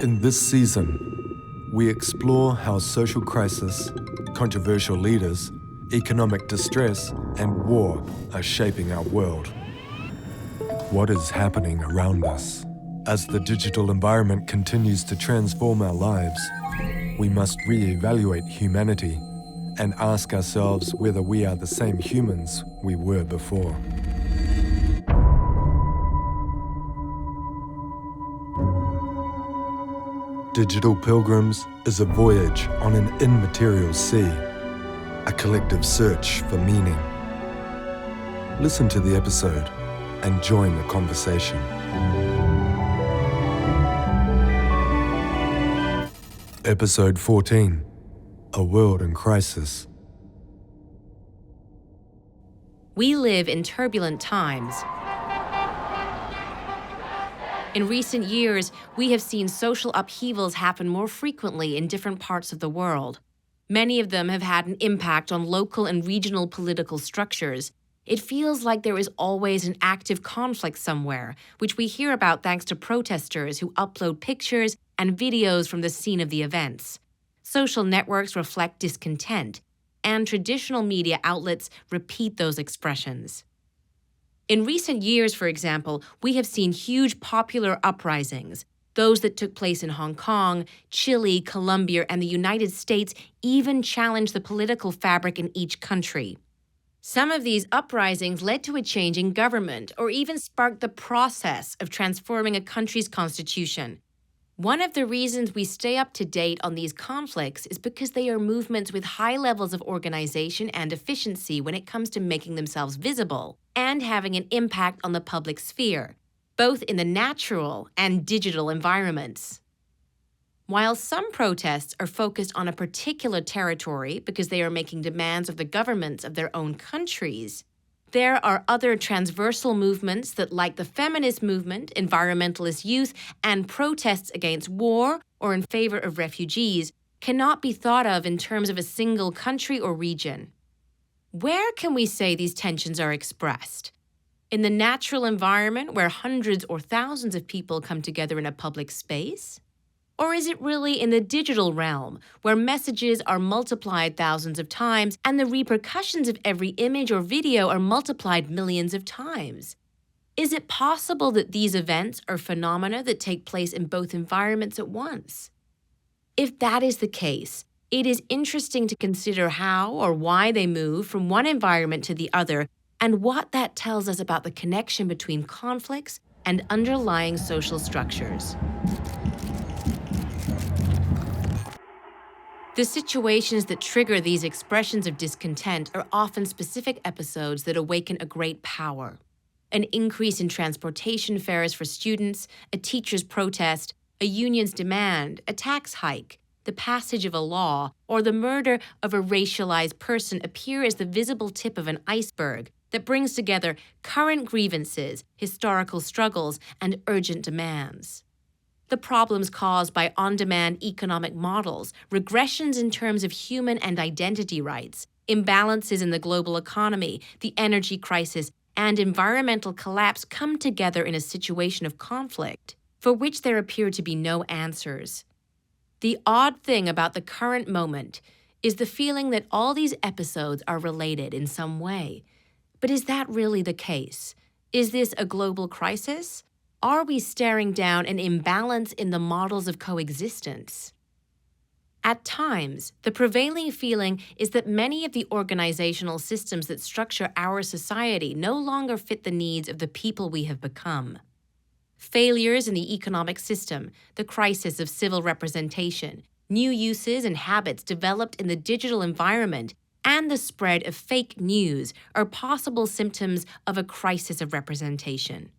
In this season, we explore how social crisis, controversial leaders, economic distress, and war are shaping our world. What is happening around us? As the digital environment continues to transform our lives, we must re-evaluate humanity and ask ourselves whether we are the same humans we were before. Digital Pilgrims is a voyage on an immaterial sea, a collective search for meaning. Listen to the episode and join the conversation. Episode 14, A World in Crisis. We live in turbulent times. In recent years, we have seen social upheavals happen more frequently in different parts of the world. Many of them have had an impact on local and regional political structures. It feels like there is always an active conflict somewhere, which we hear about thanks to protesters who upload pictures and videos from the scene of the events. Social networks reflect discontent, and traditional media outlets repeat those expressions. In recent years, for example, we have seen huge popular uprisings. Those that took place in Hong Kong, Chile, Colombia, and the United States even challenged the political fabric in each country. Some of these uprisings led to a change in government or even sparked the process of transforming a country's constitution. One of the reasons we stay up to date on these conflicts is because they are movements with high levels of organization and efficiency when it comes to making themselves visible and having an impact on the public sphere, both in the natural and digital environments. While some protests are focused on a particular territory because they are making demands of the governments of their own countries, there are other transversal movements that, like the feminist movement, environmentalist youth, and protests against war or in favor of refugees, cannot be thought of in terms of a single country or region. Where can we say these tensions are expressed? In the natural environment where hundreds or thousands of people come together in a public space? Or is it really in the digital realm, where messages are multiplied thousands of times and the repercussions of every image or video are multiplied millions of times? Is it possible that these events are phenomena that take place in both environments at once? If that is the case, it is interesting to consider how or why they move from one environment to the other and what that tells us about the connection between conflicts and underlying social structures. The situations that trigger these expressions of discontent are often specific episodes that awaken a great power. An increase in transportation fares for students, a teacher's protest, a union's demand, a tax hike, the passage of a law, or the murder of a racialized person appear as the visible tip of an iceberg that brings together current grievances, historical struggles, and urgent demands. The problems caused by on-demand economic models, regressions in terms of human and identity rights, imbalances in the global economy, the energy crisis, and environmental collapse come together in a situation of conflict, for which there appear to be no answers. The odd thing about the current moment is the feeling that all these episodes are related in some way. But is that really the case? Is this a global crisis? Are we staring down an imbalance in the models of coexistence? At times, the prevailing feeling is that many of the organizational systems that structure our society no longer fit the needs of the people we have become. Failures in the economic system, the crisis of civil representation, new uses and habits developed in the digital environment, and the spread of fake news are possible symptoms of a crisis of representation.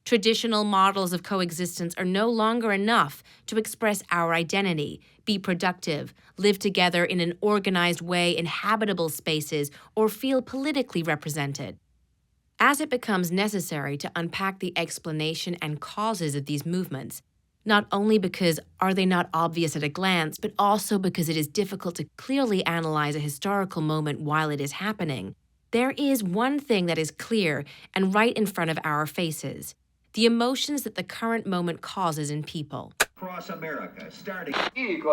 Traditional models of coexistence are no longer enough to express our identity, be productive, live together in an organized way in habitable spaces, or feel politically represented. As it becomes necessary to unpack the explanation and causes of these movements, not only because are they not obvious at a glance, but also because it is difficult to clearly analyze a historical moment while it is happening, there is one thing that is clear and right in front of our faces: the emotions that the current moment causes in people. Across America, starting. Feliz.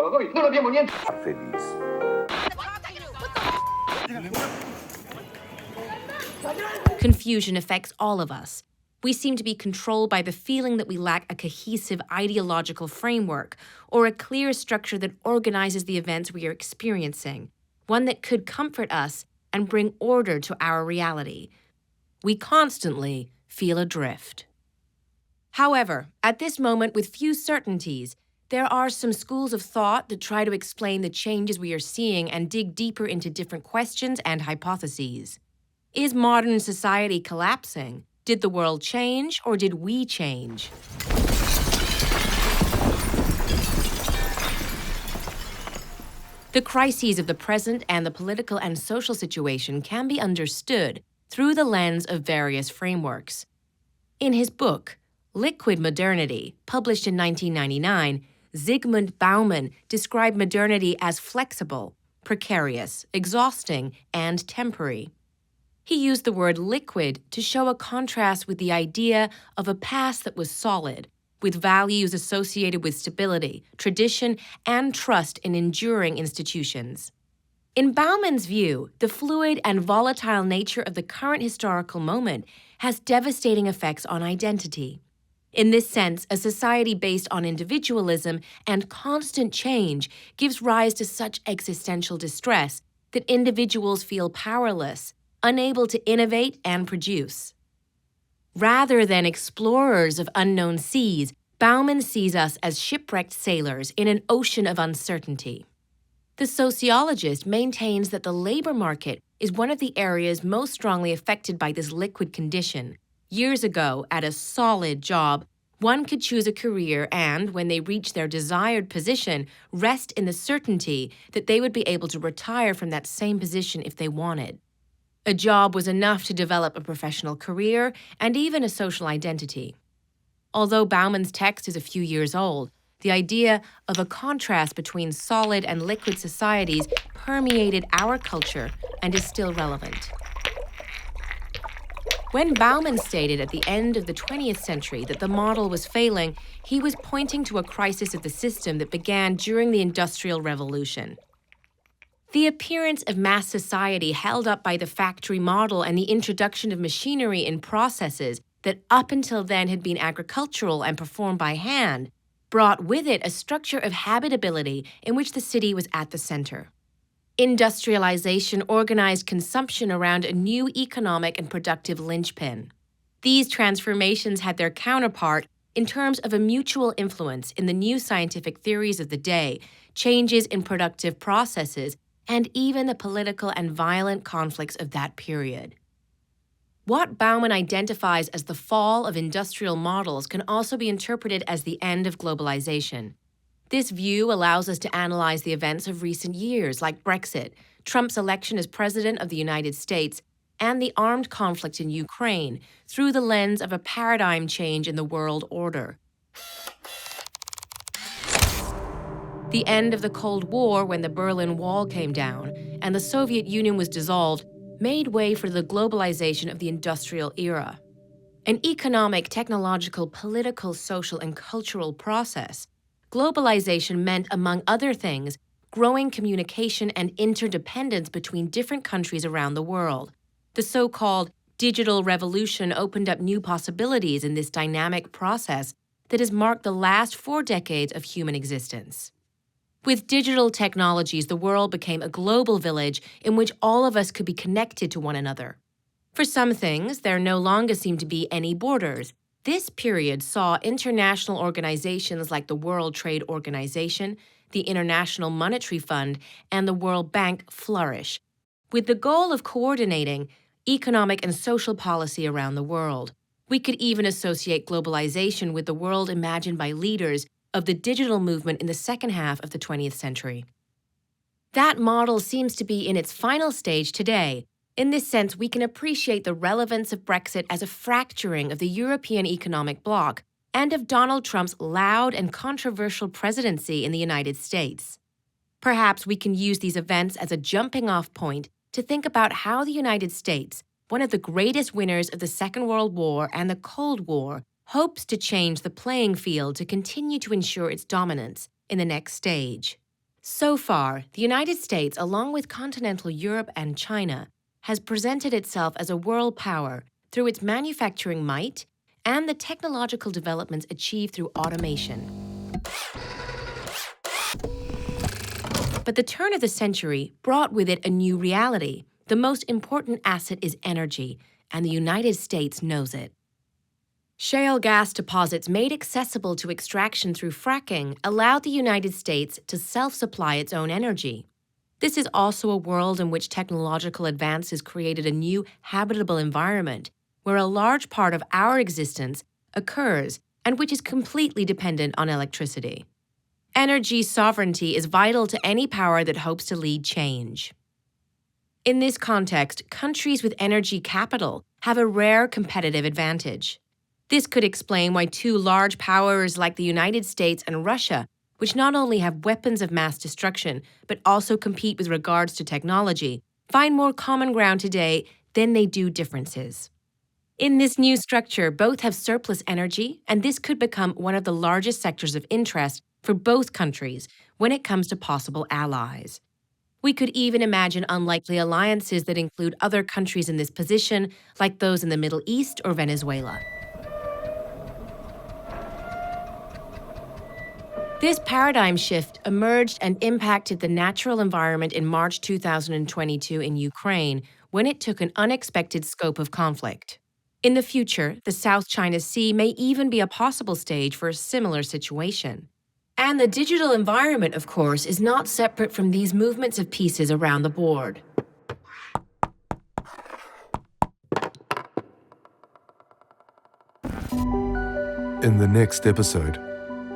Confusion affects all of us. We seem to be controlled by the feeling that we lack a cohesive ideological framework or a clear structure that organizes the events we are experiencing, one that could comfort us and bring order to our reality. We constantly feel adrift. However, at this moment, with few certainties, there are some schools of thought that try to explain the changes we are seeing and dig deeper into different questions and hypotheses. Is modern society collapsing? Did the world change, or did we change? The crises of the present and the political and social situation can be understood through the lens of various frameworks. In his book, Liquid Modernity, published in 1999, Zygmunt Bauman described modernity as flexible, precarious, exhausting, and temporary. He used the word liquid to show a contrast with the idea of a past that was solid, with values associated with stability, tradition, and trust in enduring institutions. In Bauman's view, the fluid and volatile nature of the current historical moment has devastating effects on identity. In this sense, a society based on individualism and constant change gives rise to such existential distress that individuals feel powerless, unable to innovate and produce. Rather than explorers of unknown seas, Bauman sees us as shipwrecked sailors in an ocean of uncertainty. The sociologist maintains that the labor market is one of the areas most strongly affected by this liquid condition. Years ago, at a solid job, one could choose a career and, when they reach their desired position, rest in the certainty that they would be able to retire from that same position if they wanted. A job was enough to develop a professional career and even a social identity. Although Bauman's text is a few years old, the idea of a contrast between solid and liquid societies permeated our culture and is still relevant. When Bauman stated at the end of the 20th century that the model was failing, he was pointing to a crisis of the system that began during the Industrial Revolution. The appearance of mass society held up by the factory model and the introduction of machinery in processes that up until then had been agricultural and performed by hand brought with it a structure of habitability in which the city was at the center. Industrialization organized consumption around a new economic and productive linchpin. These transformations had their counterpart in terms of a mutual influence in the new scientific theories of the day, changes in productive processes, and even the political and violent conflicts of that period. What Bauman identifies as the fall of industrial models can also be interpreted as the end of globalization. This view allows us to analyze the events of recent years, like Brexit, Trump's election as President of the United States, and the armed conflict in Ukraine, through the lens of a paradigm change in the world order. The end of the Cold War, when the Berlin Wall came down and the Soviet Union was dissolved, made way for the globalization of the industrial era. An economic, technological, political, social, and cultural process, globalization meant, among other things, growing communication and interdependence between different countries around the world. The so-called digital revolution opened up new possibilities in this dynamic process that has marked the last 4 decades of human existence. With digital technologies, the world became a global village in which all of us could be connected to one another. For some things, there no longer seem to be any borders. This period saw international organizations like the World Trade Organization, the International Monetary Fund, and the World Bank flourish, with the goal of coordinating economic and social policy around the world. We could even associate globalization with the world imagined by leaders of the digital movement in the second half of the 20th century. That model seems to be in its final stage today. In this sense, we can appreciate the relevance of Brexit as a fracturing of the European economic bloc and of Donald Trump's loud and controversial presidency in the United States. Perhaps we can use these events as a jumping-off point to think about how the United States, one of the greatest winners of the Second World War and the Cold War, hopes to change the playing field to continue to ensure its dominance in the next stage. So far, the United States, along with continental Europe and China, has presented itself as a world power through its manufacturing might and the technological developments achieved through automation. But the turn of the century brought with it a new reality. The most important asset is energy, and the United States knows it. Shale gas deposits made accessible to extraction through fracking allowed the United States to self-supply its own energy. This is also a world in which technological advances created a new habitable environment where a large part of our existence occurs and which is completely dependent on electricity. Energy sovereignty is vital to any power that hopes to lead change. In this context, countries with energy capital have a rare competitive advantage. This could explain why two large powers like the United States and Russia, which not only have weapons of mass destruction, but also compete with regards to technology, find more common ground today than they do differences. In this new structure, both have surplus energy, and this could become one of the largest sectors of interest for both countries when it comes to possible allies. We could even imagine unlikely alliances that include other countries in this position, like those in the Middle East or Venezuela. This paradigm shift emerged and impacted the natural environment in March 2022 in Ukraine when it took an unexpected scope of conflict. In the future, the South China Sea may even be a possible stage for a similar situation. And the digital environment, of course, is not separate from these movements of pieces around the board. In the next episode,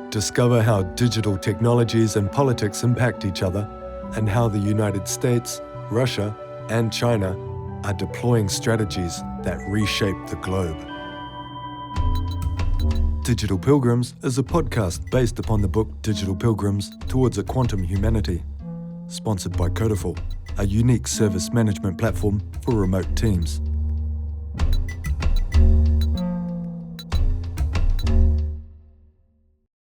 discover how digital technologies and politics impact each other and how the United States, Russia, and China are deploying strategies that reshape the globe. Digital Pilgrims is a podcast based upon the book Digital Pilgrims Towards a Quantum Humanity, sponsored by Codiful, a unique service management platform for remote teams.